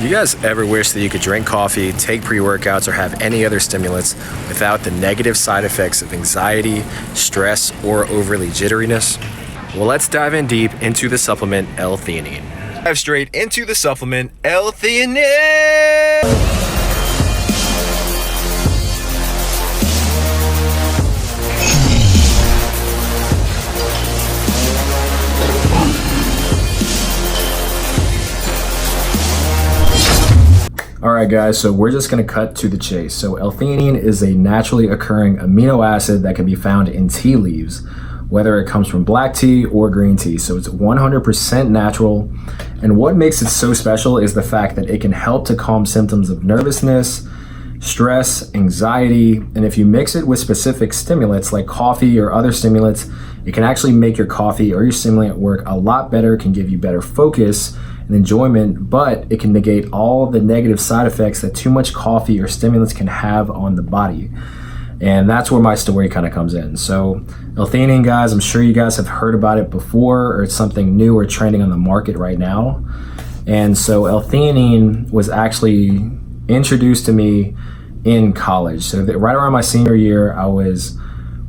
You guys ever wish that you could drink coffee, take pre-workouts, or have any other stimulants without the negative side effects of anxiety, stress, or overly jitteriness? Well, let's dive in deep into the supplement L-Theanine. Dive straight into the supplement L-Theanine! Alright guys, so we're just going to cut to the chase. So L-Theanine is a naturally occurring amino acid that can be found in tea leaves, whether it comes from black tea or green tea. So it's 100% natural. And what makes it so special is the fact that it can help to calm symptoms of nervousness, stress, anxiety, and if you mix it with specific stimulants like coffee or other stimulants, it can actually make your coffee or your stimulant work a lot better, can give you better focus and enjoyment, but it can negate all the negative side effects that too much coffee or stimulants can have on the body. And that's where my story kind of comes in. So L-Theanine, guys, I'm sure you guys have heard about it before, or it's something new or trending on the market right now. And so L-Theanine was actually introduced to me in college. So right around my senior year, I was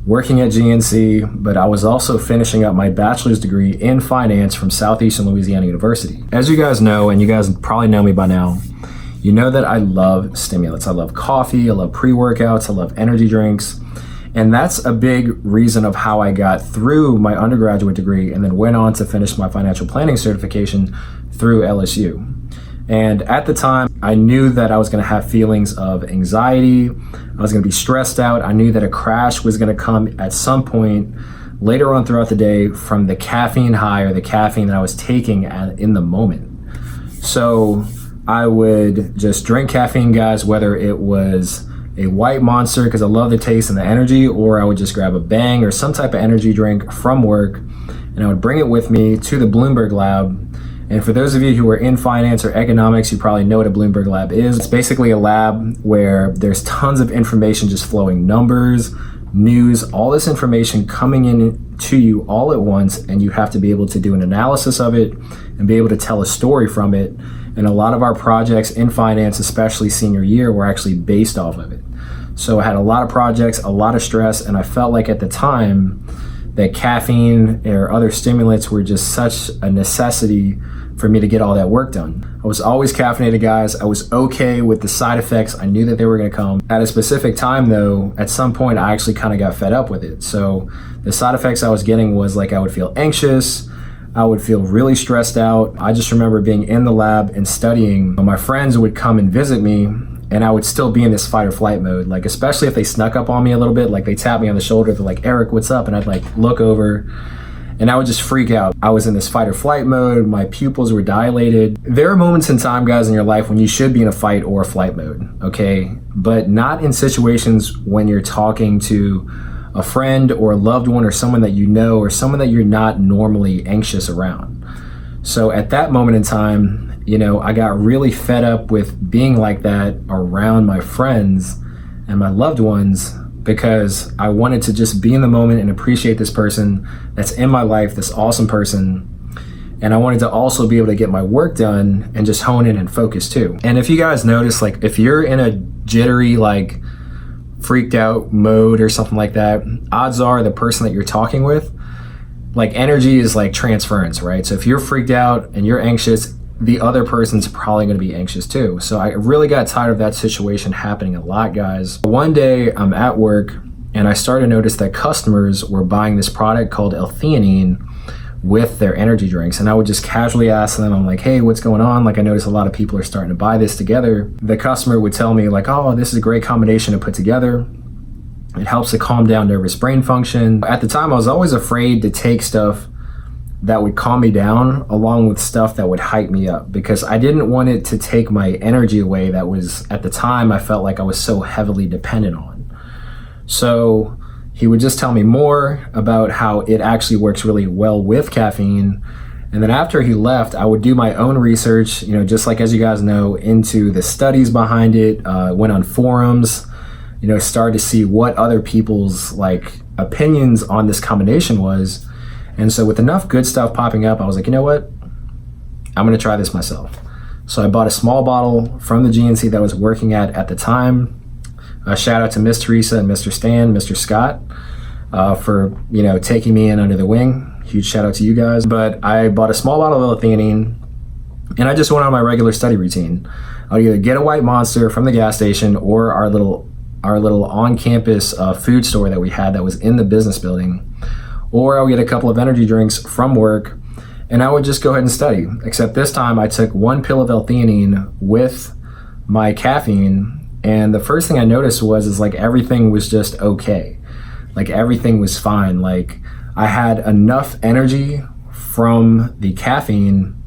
working at GNC, but I was also finishing up my bachelor's degree in finance from Southeastern Louisiana University. As you guys know, and you guys probably know me by now, you know that I love stimulants. I love coffee, I love pre-workouts, I love energy drinks. And that's a big reason of how I got through my undergraduate degree and then went on to finish my financial planning certification through LSU. And at the time, I knew that I was going to have feelings of anxiety. I was going to be stressed out. I knew that a crash was going to come at some point later on throughout the day from the caffeine high or the caffeine that I was taking in the moment. So I would just drink caffeine, guys, whether it was a white Monster because I love the taste and the energy, or I would just grab a Bang or some type of energy drink from work, and I would bring it with me to the Bloomberg lab. And for those of you who are in finance or economics, you probably know what a Bloomberg lab is. It's basically a lab where there's tons of information just flowing, numbers, news, all this information coming in to you all at once, and you have to be able to do an analysis of it and be able to tell a story from it. And a lot of our projects in finance, especially senior year, were actually based off of it. So I had a lot of projects, a lot of stress, and I felt like at the time that caffeine or other stimulants were just such a necessity for me to get all that work done. I was always caffeinated, guys. I was okay with the side effects. I knew that they were gonna come. At a specific time though, at some point I actually kind of got fed up with it. So the side effects I was getting was like I would feel anxious, I would feel really stressed out. I just remember being in the lab and studying. My friends would come and visit me and I would still be in this fight or flight mode. Like, especially if they snuck up on me a little bit, like they tap me on the shoulder, they're like, "Eric, what's up?" And I'd like look over and I would just freak out. I was in this fight or flight mode. My pupils were dilated. There are moments in time, guys, in your life when you should be in a fight or a flight mode, okay? But not in situations when you're talking to a friend or a loved one or someone that you know or someone that you're not normally anxious around. So at that moment in time, you know, I got really fed up with being like that around my friends and my loved ones, because I wanted to just be in the moment and appreciate this person that's in my life, this awesome person. And I wanted to also be able to get my work done and just hone in and focus too. And if you guys notice, like if you're in a jittery, like freaked out mode or something like that, odds are the person that you're talking with, like energy is like transference, right? So if you're freaked out and you're anxious, the other person's probably going to be anxious too. So I really got tired of that situation happening a lot, guys. One day I'm at work and I started to notice that customers were buying this product called L-Theanine with their energy drinks. And I would just casually ask them, I'm like, "Hey, what's going on? Like, I noticed a lot of people are starting to buy this together." The customer would tell me like, "Oh, this is a great combination to put together. It helps to calm down nervous brain function." At the time, I was always afraid to take stuff that would calm me down along with stuff that would hype me up, because I didn't want it to take my energy away that was, at the time, I felt like I was so heavily dependent on. So he would just tell me more about how it actually works really well with caffeine. And then after he left, I would do my own research, you know, just like, as you guys know, into the studies behind it, went on forums, you know, started to see what other people's like opinions on this combination was. And so with enough good stuff popping up, I was like, you know what? I'm gonna try this myself. So I bought a small bottle from the GNC that I was working at the time. Shout out to Miss Teresa and Mr. Stan, Mr. Scott, for taking me in under the wing. Huge shout out to you guys. But I bought a small bottle of L-Theanine, and I just went on my regular study routine. I'd either get a White Monster from the gas station or our little on-campus food store that we had that was in the business building, or I would get a couple of energy drinks from work, and I would just go ahead and study. Except this time I took one pill of L-Theanine with my caffeine, and the first thing I noticed was like everything was just okay. Like everything was fine. Like I had enough energy from the caffeine,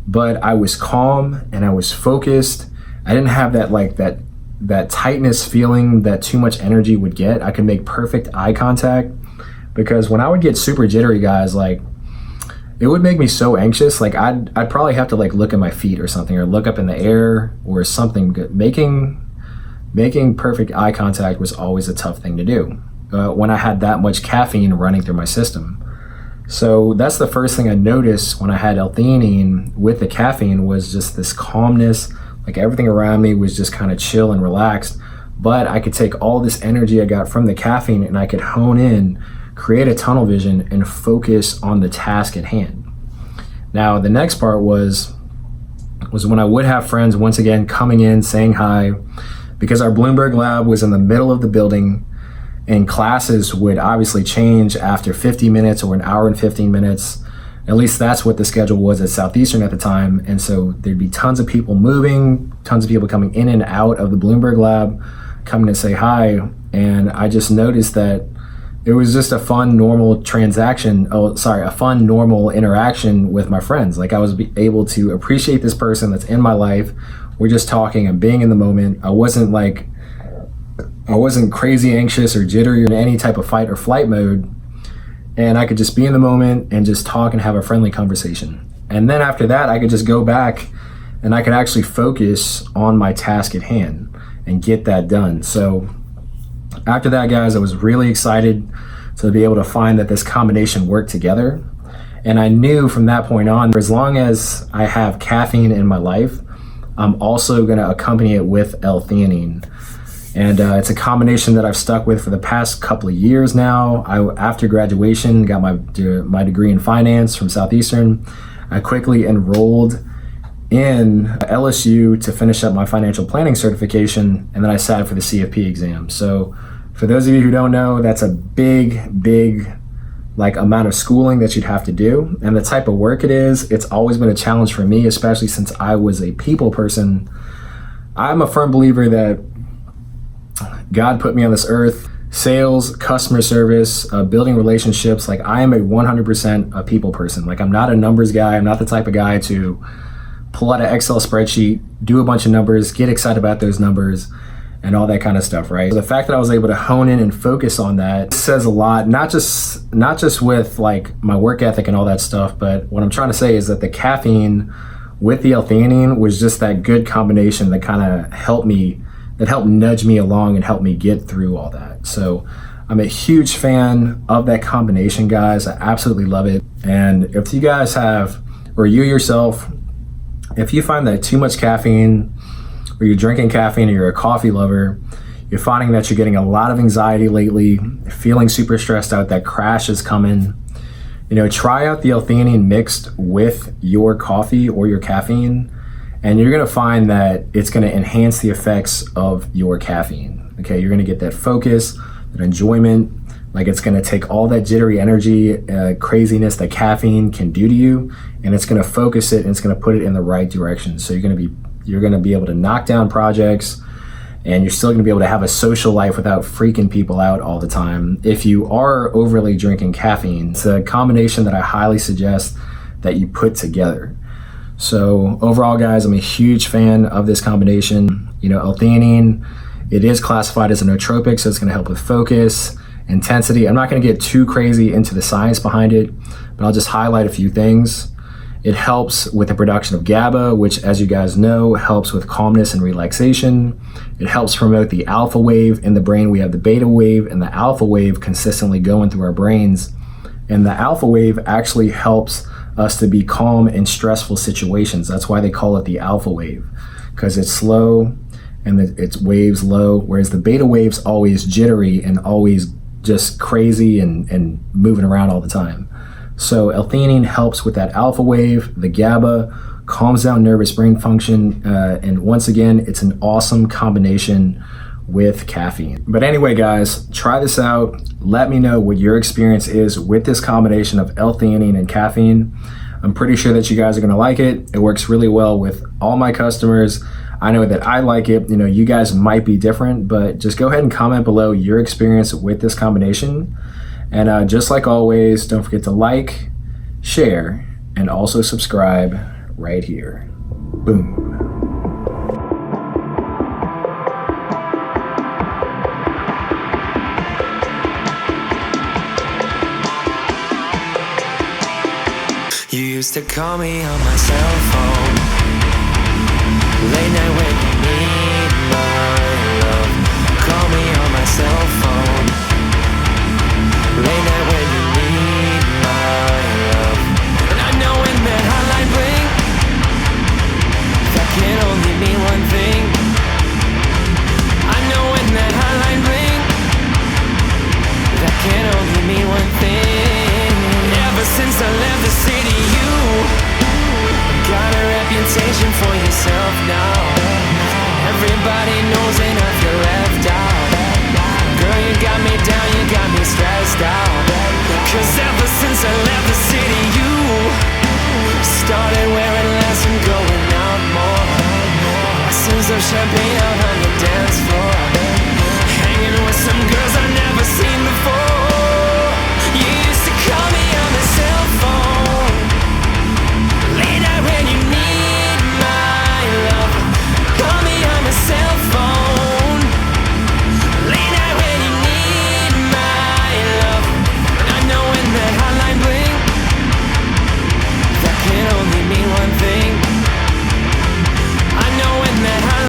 but I was calm and I was focused. I didn't have that tightness feeling that too much energy would get. I could make perfect eye contact, because when I would get super jittery, guys, like it would make me so anxious. Like I'd probably have to like look at my feet or something, or look up in the air or something. Making perfect eye contact was always a tough thing to do when I had that much caffeine running through my system. So that's the first thing I noticed when I had L-Theanine with the caffeine, was just this calmness. Like everything around me was just kind of chill and relaxed, but I could take all this energy I got from the caffeine and I could hone in, create a tunnel vision, and focus on the task at hand. Now, the next part was when I would have friends once again coming in, saying hi, because our Bloomberg lab was in the middle of the building, and classes would obviously change after 50 minutes or an hour and 15 minutes. At least that's what the schedule was at Southeastern at the time. And so there'd be tons of people moving, tons of people coming in and out of the Bloomberg lab, coming to say hi. And I just noticed that it was just a fun, normal a fun, normal interaction with my friends. Like I was able to appreciate this person that's in my life. We're just talking and being in the moment. I wasn't crazy anxious or jittery or in any type of fight or flight mode. And I could just be in the moment and just talk and have a friendly conversation. And then after that, I could just go back and I could actually focus on my task at hand and get that done. So after that, guys, I was really excited to be able to find that this combination worked together. And I knew from that point on, as long as I have caffeine in my life, I'm also going to accompany it with L-Theanine. And it's a combination that I've stuck with for the past couple of years now. After graduation, got my degree in finance from Southeastern. I quickly enrolled in LSU to finish up my financial planning certification, and then I sat for the CFP exam. So for those of you who don't know, that's a big amount of schooling that you'd have to do. And the type of work it is, it's always been a challenge for me, especially since I was a people person. I'm a firm believer that God put me on this earth. Sales, customer service, building relationships. Like I am a 100% a people person. Like I'm not a numbers guy. I'm not the type of guy to pull out an Excel spreadsheet, do a bunch of numbers, get excited about those numbers, and all that kind of stuff, right? So the fact that I was able to hone in and focus on that says a lot, not just with like my work ethic and all that stuff, but what I'm trying to say is that the caffeine with the L-Theanine was just that good combination that kind of helped nudge me along and help me get through all that. So I'm a huge fan of that combination, guys. I absolutely love it. And if you guys have, or you yourself, if you find that too much caffeine, or you're drinking caffeine, or you're a coffee lover, you're finding that you're getting a lot of anxiety lately, feeling super stressed out, that crash is coming, try out the L-Theanine mixed with your coffee or your caffeine, and you're gonna find that it's gonna enhance the effects of your caffeine. Okay, you're gonna get that focus, that enjoyment. Like it's gonna take all that jittery energy, craziness that caffeine can do to you, and it's gonna focus it and it's gonna put it in the right direction. So you're gonna be able to knock down projects, and you're still gonna be able to have a social life without freaking people out all the time. If you are overly drinking caffeine, it's a combination that I highly suggest that you put together. So overall, guys, I'm a huge fan of this combination. L-Theanine, it is classified as a nootropic, so it's gonna help with focus, intensity. I'm not gonna get too crazy into the science behind it, but I'll just highlight a few things. It helps with the production of GABA, which, as you guys know, helps with calmness and relaxation. It helps promote the alpha wave in the brain. We have the beta wave and the alpha wave consistently going through our brains. And the alpha wave actually helps us to be calm in stressful situations. That's why they call it the alpha wave, because it's slow and its waves low, whereas the beta wave's always jittery and always just crazy and moving around all the time. So L-theanine helps with that alpha wave. The GABA calms down nervous brain function, and once again, it's an awesome combination with caffeine. But anyway, guys, try this out. Let me know what your experience is with this combination of L-theanine and caffeine. I'm pretty sure that you guys are gonna like it. It works really well with all my customers. I know that I like it. You know, you guys might be different, but just go ahead and comment below your experience with this combination. And just like always, don't forget to like, share, and also subscribe right here. Boom. You used to call me on my cell phone, late night when you need my love. Call me on my cell phone, late night when you need my love. And I know when that hotline bling, that can only mean one thing. I know when that hotline bling, that can only mean one thing. Ever since I left the city, you got a reputation for yourself now. Everybody knows and I feel left out. Girl, you got me down, you got me stressed out. Cause ever since I left the city, you started wearing less and going out more. Glasses of champagne out on the dance floor, hanging with some girls